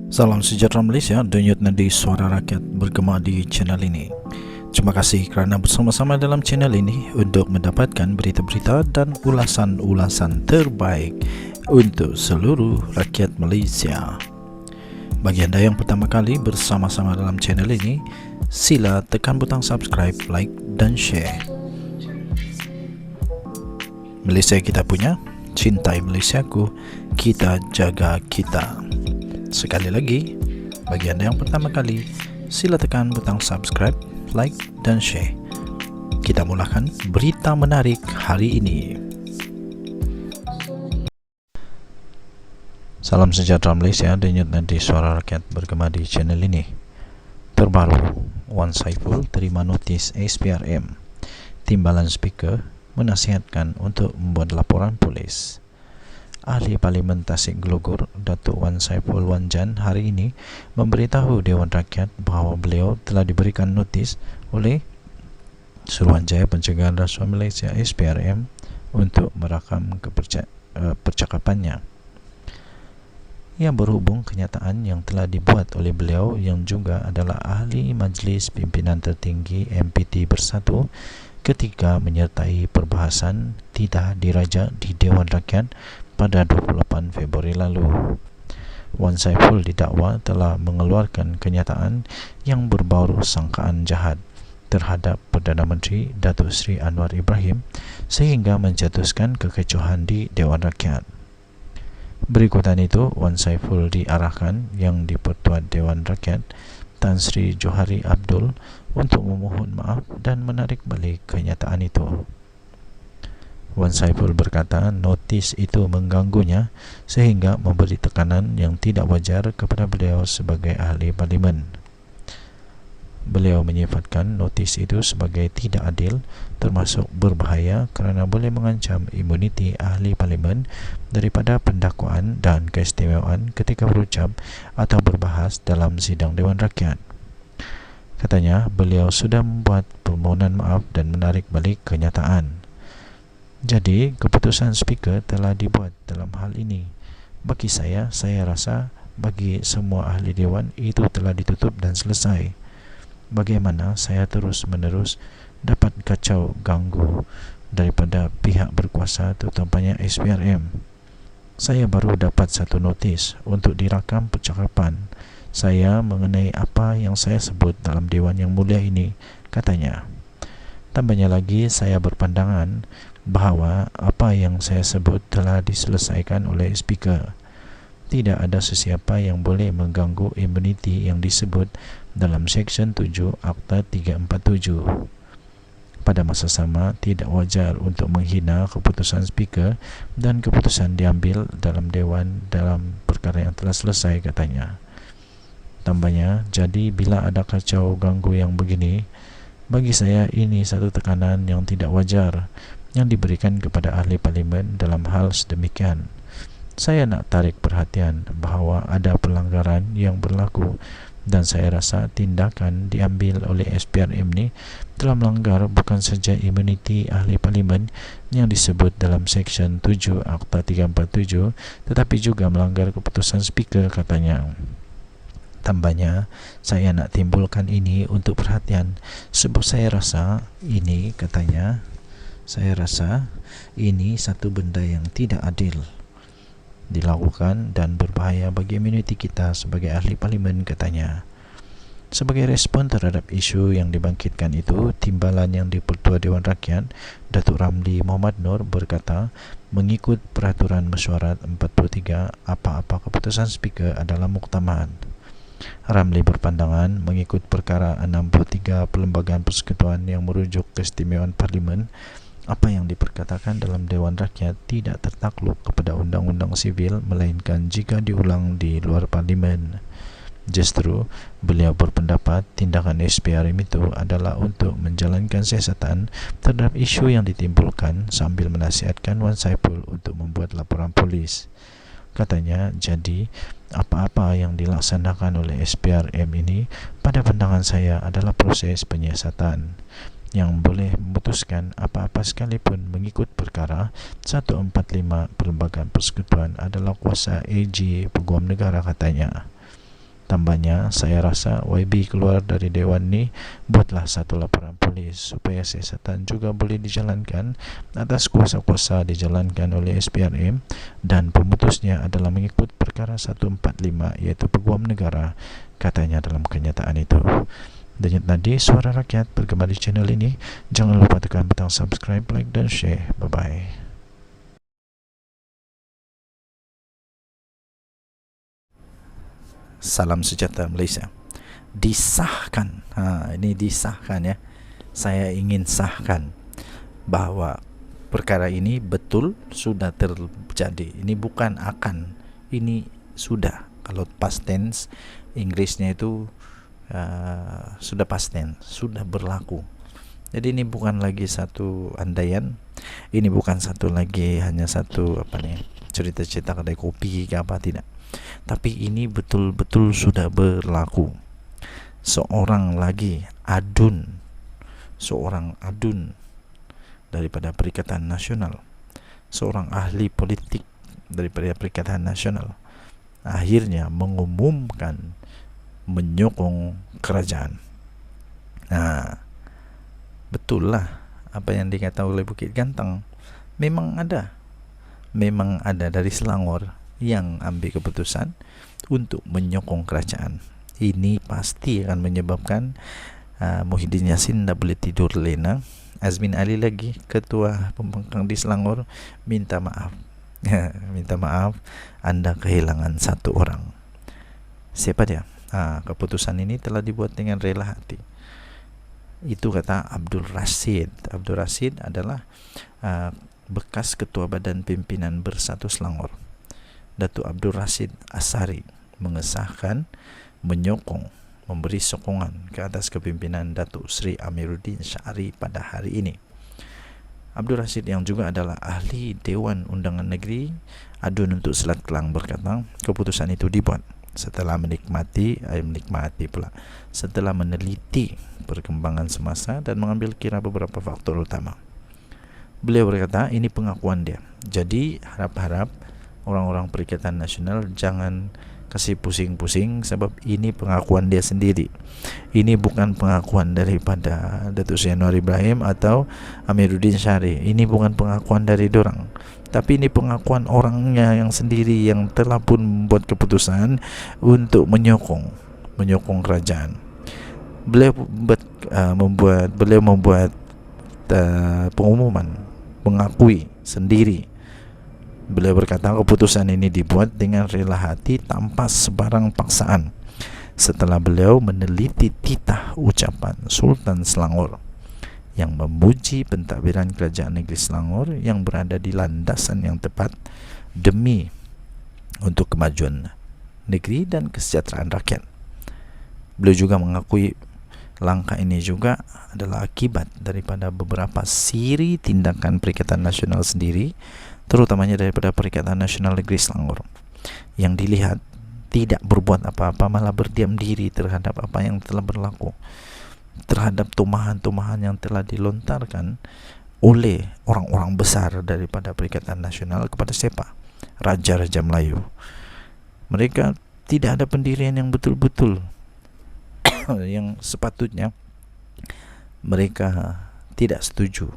Salam sejahtera Malaysia, denyut nadi suara rakyat bergema di channel ini. Terima kasih kerana bersama-sama dalam channel ini untuk mendapatkan berita-berita dan ulasan-ulasan terbaik untuk seluruh rakyat Malaysia. Bagi anda yang pertama kali bersama-sama dalam channel ini, sila tekan butang subscribe, like dan share. Malaysia kita punya, cintai Malaysiaku, kita jaga kita. Sekali lagi, bagi anda yang pertama kali, sila tekan butang subscribe, like dan share. Kita mulakan berita menarik hari ini. Salam sejahtera Malaysia, denyut nadi suara rakyat bergema di channel ini. Terbaru, Wan Saiful terima notis SPRM. Timbalan speaker menasihatkan untuk membuat laporan polis. Ahli Parlimen Tasik Glogor, Datuk Wan Saiful Wan Jan hari ini memberitahu Dewan Rakyat bahawa beliau telah diberikan notis oleh Suruhanjaya Pencegahan Rasuah Malaysia SPRM untuk merakam percakapannya. Ia berhubung kenyataan yang telah dibuat oleh beliau yang juga adalah ahli Majlis Pimpinan Tertinggi MPT Bersatu ketika menyertai perbahasan tidak diraja di Dewan Rakyat pada 28 Februari lalu. Wan Saiful didakwa telah mengeluarkan kenyataan yang berbau sangkaan jahat terhadap Perdana Menteri Datuk Seri Anwar Ibrahim sehingga menjatuhkan kekecohan di Dewan Rakyat. Berikutan itu, Wan Saiful diarahkan Yang di-Pertuan Dewan Rakyat Tan Sri Johari Abdul untuk memohon maaf dan menarik balik kenyataan itu. Wan Saiful berkata notis itu mengganggunya sehingga memberi tekanan yang tidak wajar kepada beliau sebagai ahli parlimen. Beliau menyifatkan notis itu sebagai tidak adil termasuk berbahaya kerana boleh mengancam imuniti ahli parlimen daripada pendakwaan dan keistimewaan ketika berucap atau berbahas dalam sidang Dewan Rakyat. Katanya beliau sudah membuat permohonan maaf dan menarik balik kenyataan. Jadi, keputusan speaker telah dibuat dalam hal ini. Bagi saya rasa bagi semua ahli dewan itu telah ditutup dan selesai. Bagaimana saya terus-menerus dapat kacau ganggu daripada pihak berkuasa terutamanya SPRM. Saya baru dapat satu notis untuk dirakam percakapan saya mengenai apa yang saya sebut dalam Dewan Yang Mulia ini, katanya. Tambahnya lagi, saya berpandangan bahawa apa yang saya sebut telah diselesaikan oleh speaker. Tidak ada sesiapa yang boleh mengganggu imuniti yang disebut dalam Seksyen 7 Akta 347. Pada masa sama, tidak wajar untuk menghina keputusan speaker dan keputusan diambil dalam Dewan dalam perkara yang telah selesai, katanya. Tambahnya, jadi bila ada kacau ganggu yang begini, bagi saya ini satu tekanan yang tidak wajar yang diberikan kepada ahli parlimen dalam hal sedemikian. Saya nak tarik perhatian bahawa ada pelanggaran yang berlaku dan saya rasa tindakan diambil oleh SPRM ini telah melanggar bukan saja imuniti ahli parlimen yang disebut dalam Seksyen 7 Akta 347 tetapi juga melanggar keputusan speaker, katanya. Tambahnya, saya nak timbulkan ini untuk perhatian sebab saya rasa ini, katanya, saya rasa ini satu benda yang tidak adil dilakukan dan berbahaya bagi imuniti kita sebagai ahli parlimen, katanya. Sebagai respon terhadap isu yang dibangkitkan itu, Timbalan Yang di-Pertua Dewan Rakyat Datuk Ramli Muhammad Nur berkata mengikut Peraturan Mesyuarat 43 apa-apa keputusan speaker adalah muktamad. Ramli berpandangan mengikut perkara 63 Perlembagaan Persekutuan yang merujuk keistimewaan parlimen, apa yang diperkatakan dalam Dewan Rakyat tidak tertakluk kepada undang-undang sivil melainkan jika diulang di luar parlimen. Justru, beliau berpendapat tindakan SPRM itu adalah untuk menjalankan siasatan terhadap isu yang ditimbulkan sambil menasihatkan Wan Saiful untuk membuat laporan polis. Katanya, jadi apa-apa yang dilaksanakan oleh SPRM ini pada pandangan saya adalah proses penyiasatan yang boleh memutuskan apa-apa sekalipun mengikut perkara 145 Perlembagaan Persekutuan adalah kuasa AG Peguam Negara, katanya. Tambahnya, saya rasa YB keluar dari Dewan ni, buatlah satu laporan polis supaya siasatan juga boleh dijalankan atas kuasa-kuasa dijalankan oleh SPRM, dan pemutusnya adalah mengikut perkara 145 iaitu peguam negara, katanya dalam kenyataan itu. Denyut nadi Suara Rakyat bergema di channel ini. Jangan lupa tekan butang subscribe, like dan share. Bye-bye. Salam sejahtera Malaysia. Disahkan, ini disahkan ya. Saya ingin sahkan bahawa perkara ini betul sudah terjadi. Ini bukan akan, ini sudah. Kalau past tense Inggrisnya itu sudah past tense, sudah berlaku. Jadi ini bukan lagi satu andaian, ini bukan satu lagi hanya satu cerita-cerita kedai kopi ke apa, tidak. Tapi ini betul-betul sudah berlaku. Seorang adun daripada Perikatan Nasional, seorang ahli politik daripada Perikatan Nasional, akhirnya mengumumkan menyokong kerajaan. Betul lah apa yang dikata oleh Bukit Gantang. Memang ada dari Selangor yang ambil keputusan untuk menyokong kerajaan. Ini pasti akan menyebabkan Muhyiddin Yassin dah boleh tidur lena. Azmin Ali lagi, ketua pembangkang di Selangor, minta maaf. Minta maaf, anda kehilangan satu orang. Siapa dia? Keputusan ini telah dibuat dengan rela hati. Itu kata Abdul Rashid. Abdul Rashid adalah bekas ketua Badan Pimpinan Bersatu Selangor. Datuk Abdul Rashid Asari mengesahkan, menyokong, memberi sokongan ke atas kepimpinan Datuk Seri Amiruddin Syari pada hari ini. Abdul Rashid yang juga adalah ahli Dewan Undangan Negeri Adun untuk Selat Kelang berkata, keputusan itu dibuat setelah setelah meneliti perkembangan semasa dan mengambil kira beberapa faktor utama. Beliau berkata, ini pengakuan dia. Jadi harap-harap orang-orang Perikatan Nasional jangan kasih pusing-pusing, sebab ini pengakuan dia sendiri. Ini bukan pengakuan daripada Datuk Seri Anwar Ibrahim atau Amiruddin Syari. Ini bukan pengakuan dari dorang, tapi ini pengakuan orangnya yang sendiri yang telah pun membuat keputusan untuk menyokong kerajaan. Beliau membuat pengumuman, mengakui sendiri. Beliau berkata, keputusan ini dibuat dengan rela hati tanpa sebarang paksaan, setelah beliau meneliti titah ucapan Sultan Selangor yang memuji pentadbiran Kerajaan Negeri Selangor yang berada di landasan yang tepat demi untuk kemajuan negeri dan kesejahteraan rakyat. Beliau juga mengakui langkah ini juga adalah akibat daripada beberapa siri tindakan Perikatan Nasional sendiri, terutamanya daripada Perikatan Nasional Negeri Selangor, yang dilihat tidak berbuat apa-apa, malah berdiam diri terhadap apa yang telah berlaku, terhadap tumahan-tumahan yang telah dilontarkan oleh orang-orang besar daripada Perikatan Nasional kepada siapa? Raja-raja Melayu. Mereka tidak ada pendirian yang betul-betul yang sepatutnya mereka tidak setuju.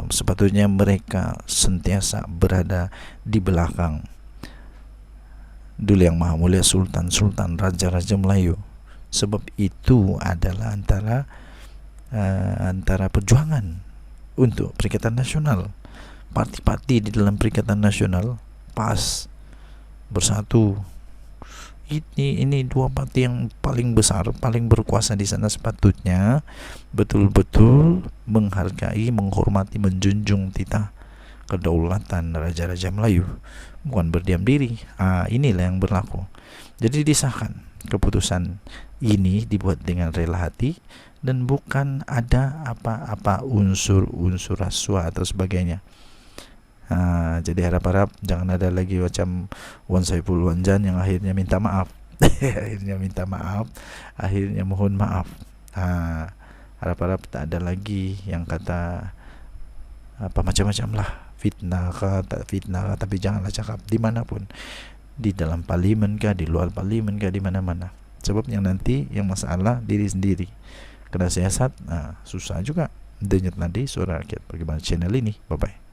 Sepatutnya mereka sentiasa berada di belakang Duli Yang Maha Mulia Sultan Raja-Raja Melayu, sebab itu adalah antara perjuangan untuk Perikatan Nasional. Parti-parti di dalam Perikatan Nasional, PAS, Bersatu, ini dua parti yang paling besar, paling berkuasa di sana, sepatutnya betul-betul menghargai, menghormati, menjunjung titah kedaulatan Raja-Raja Melayu, bukan berdiam diri. Inilah yang berlaku. Jadi disahkan, keputusan ini dibuat dengan rela hati dan bukan ada apa-apa unsur-unsur rasuah atau sebagainya. Jadi harap-harap jangan ada lagi macam Wan Saiful Wanjan yang akhirnya minta maaf. akhirnya mohon maaf. Harap-harap tak ada lagi yang kata apa macam-macam lah, fitnah kah, tak fitnah kah, tapi janganlah cakap dimanapun. di dalam parlimen kah, di luar parlimen kah, di mana-mana. Sebab yang nanti yang masalah diri sendiri. Kena siasat, susah juga. Denyut nadi suara rakyat bagaimana channel ini. Bye bye.